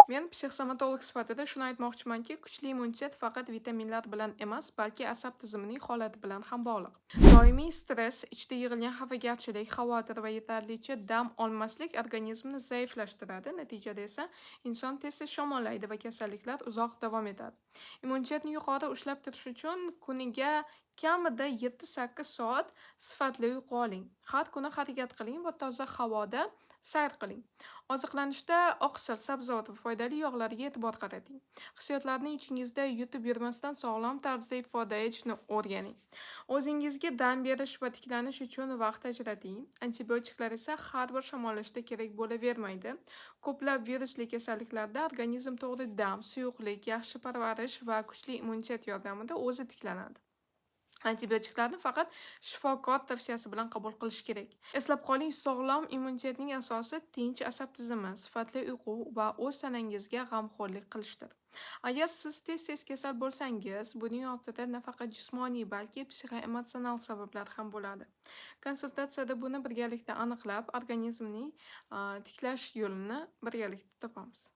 Men psixomatolog sifatida shuni aytmoqchimanki, kuchli immunitet faqat vitaminlar bilan emas, balki asab tizimining holati bilan ham bog'liq. Doimiy stress, ichda yig'ilgan xafagarchilik, xavotir va yetarlicha dam olmaslik organizmni zaiflashtiradi. Natijada esa inson tez-tez shamollaydi va kasalliklar uzoq davom etadi. Immunitetni yuqori ushlab turish uchun kuniga kamida 7-8 soat sifatli uyqu oling. Har kuni harakat qiling va toza havoda sayr qiling. Oziqlanishda oqsil, sabzavot va foydali yog'larga e'tibor qarating. Hissiyotlarni ichingizda yutib yurmasdan sog'lom tarzda ifoda etishni o'rganing. O'zingizga dam berish va tiklanish uchun vaqt ajrating. Antibiotiklar esa har bir shamollashda kerak bo'lavermaydi. Ko'plab virusli kasalliklarda organizm to'g'ri dam, suyuqlik, yaxshi parvarish va kuchli immunitet yordamida o'zi tiklanadi. Antibiotiklarni faqat shifokor tavsiyasi bilan qabul qilish kerak. Eslab qoling, sog'lom immunitetning asosi tinch asab tizimi, sifatli uyqu va o'z tanangizga g'amxo'rlik qilishdir. Agar siz tez-tez kasal bo'lsangiz, buning ortida nafaqat jismoniy, balki psixoemotsional sabablar ham bo'ladi. Konsultatsiyada buni birgalikda aniqlab, organizmning tiklash yo'lini birgalikda topamiz.